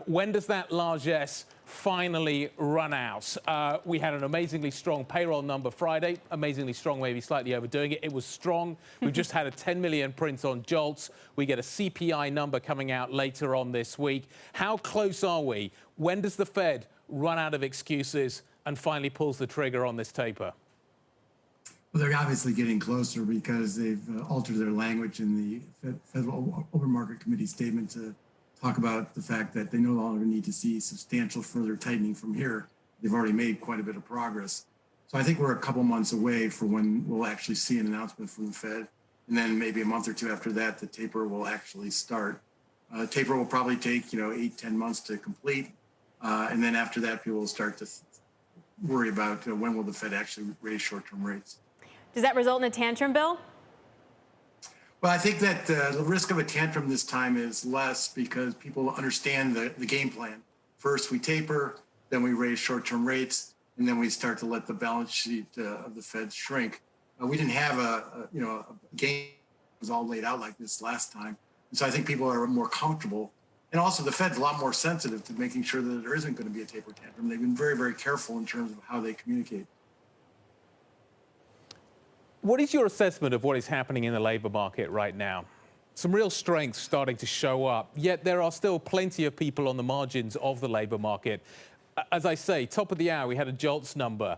When does that largesse finally run out? We had an amazingly strong payroll number Friday. Amazingly strong, maybe slightly overdoing it. It was strong. We've just had a 10 million print on JOLTS. We get a CPI number coming out later on this week. How close are we? When does the Fed run out of excuses and finally pulls the trigger on this taper? Well, they're obviously getting closer because they've altered their language in the Federal Open Market Committee statement to talk about the fact that they no longer need to see substantial further tightening from here. They've already made quite a bit of progress. So I think we're a couple months away from when we'll actually see an announcement from the Fed. And then maybe a month or two after that, the taper will actually start. Taper will probably take, 8-10 months to complete. And then after that, people will start to worry about when will the Fed actually raise short-term rates. Does that result in a tantrum, Bill? Well, I think that the risk of a tantrum this time is less because people understand the game plan. First, we taper, then we raise short-term rates, and then we start to let the balance sheet of the Fed shrink. We didn't have a game that was all laid out like this last time. And so I think people are more comfortable. And also the Fed's a lot more sensitive to making sure that there isn't going to be a taper tantrum. They've been very, very careful in terms of how they communicate. What is your assessment of what is happening in the labor market right now? Some real strength starting to show up, yet there are still plenty of people on the margins of the labor market. As I say, top of the hour, we had a JOLTS number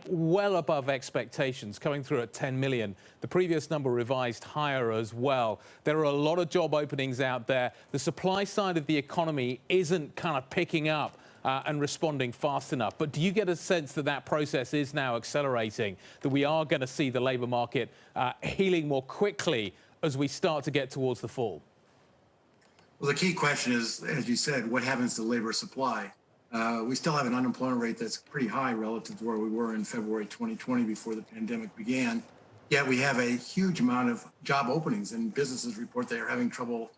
well above expectations, coming through at 10 million. The previous number revised higher as well. There are a lot of job openings out there. The supply side of the economy isn't kind of picking up and responding fast enough. But do you get a sense that that process is now accelerating, that we are going to see the labor market healing more quickly as we start to get towards the fall? Well, the key question is, as you said, what happens to labor supply? We still have an unemployment rate that's pretty high relative to where we were in February 2020 before the pandemic began. Yet we have a huge amount of job openings, and businesses report they are having trouble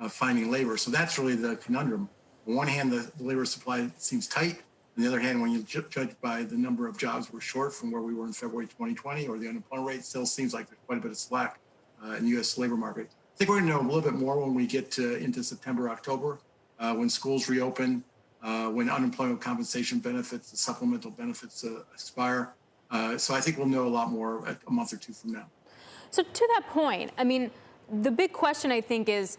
finding labor. So that's really the conundrum. On one hand, the labor supply seems tight. On the other hand, when you judge by the number of jobs we're short from where we were in February 2020, or the unemployment rate still seems like there's quite a bit of slack in the U.S. labor market. I think we're going to know a little bit more when we get into September, October, when schools reopen, when unemployment compensation benefits, the supplemental benefits expire. So I think we'll know a lot more a month or two from now. So to that point, I mean, the big question, I think, is,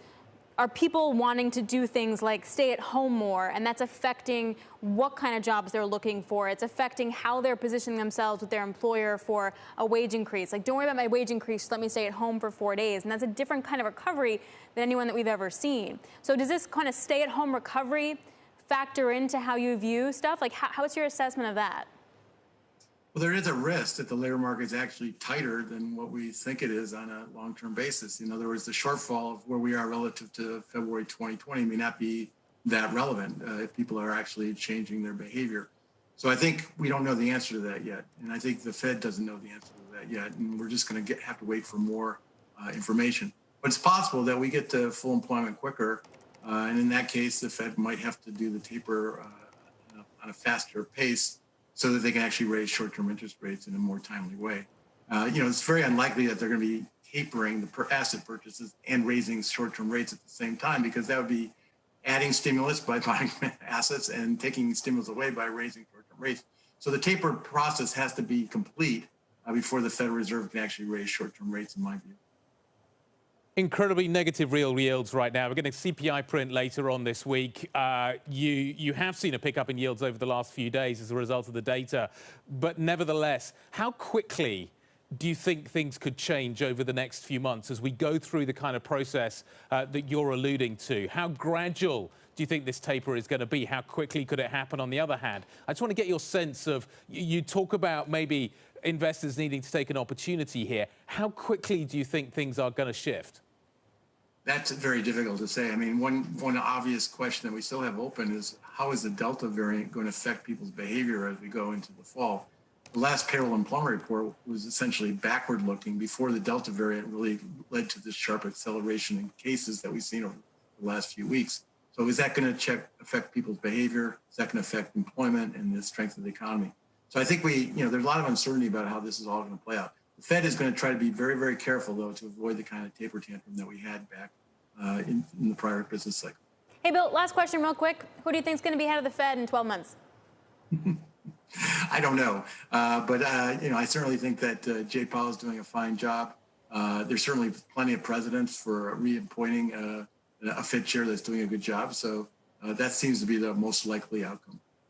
are people wanting to do things like stay at home more, and that's affecting what kind of jobs they're looking for? It's affecting how they're positioning themselves with their employer for a wage increase. Like, don't worry about my wage increase, let me stay at home for 4 days. And that's a different kind of recovery than anyone that we've ever seen. So does this kind of stay-at-home recovery factor into how you view stuff? Like, what's your assessment of that? Well, there is a risk that the labor market is actually tighter than what we think it is on a long-term basis. In other words, the shortfall of where we are relative to February 2020 may not be that relevant if people are actually changing their behavior. So I think we don't know the answer to that yet. And I think the Fed doesn't know the answer to that yet. And we're just going to have to wait for more information. But it's possible that we get to full employment quicker. And in that case, the Fed might have to do the taper on a faster pace, so that they can actually raise short-term interest rates in a more timely way. It's very unlikely that they're going to be tapering the asset purchases and raising short-term rates at the same time, because that would be adding stimulus by buying assets and taking stimulus away by raising short-term rates. So the taper process has to be complete before the Federal Reserve can actually raise short-term rates, in my view. Incredibly negative real yields right now. We're getting a CPI print later on this week. You have seen a pickup in yields over the last few days as a result of the data. But nevertheless, how quickly do you think things could change over the next few months as we go through the kind of process that you're alluding to? How gradual do you think this taper is going to be? How quickly could it happen on the other hand? I just want to get your sense of, you talk about maybe investors needing to take an opportunity here. How quickly do you think things are going to shift? That's very difficult to say. I mean, one obvious question that we still have open is, how is the Delta variant going to affect people's behavior as we go into the fall? The last payroll employment report was essentially backward looking before the Delta variant really led to this sharp acceleration in cases that we've seen over the last few weeks. So is that going to affect people's behavior? Is that going to affect employment and the strength of the economy? So I think there's a lot of uncertainty about how this is all going to play out. The Fed is going to try to be very, very careful, though, to avoid the kind of taper tantrum that we had back in the prior business cycle. Hey, Bill, last question real quick. Who do you think is going to be head of the Fed in 12 months? I don't know, but I certainly think that Jay Powell is doing a fine job. There's certainly plenty of precedents for reappointing a Fed chair that's doing a good job. So that seems to be the most likely outcome.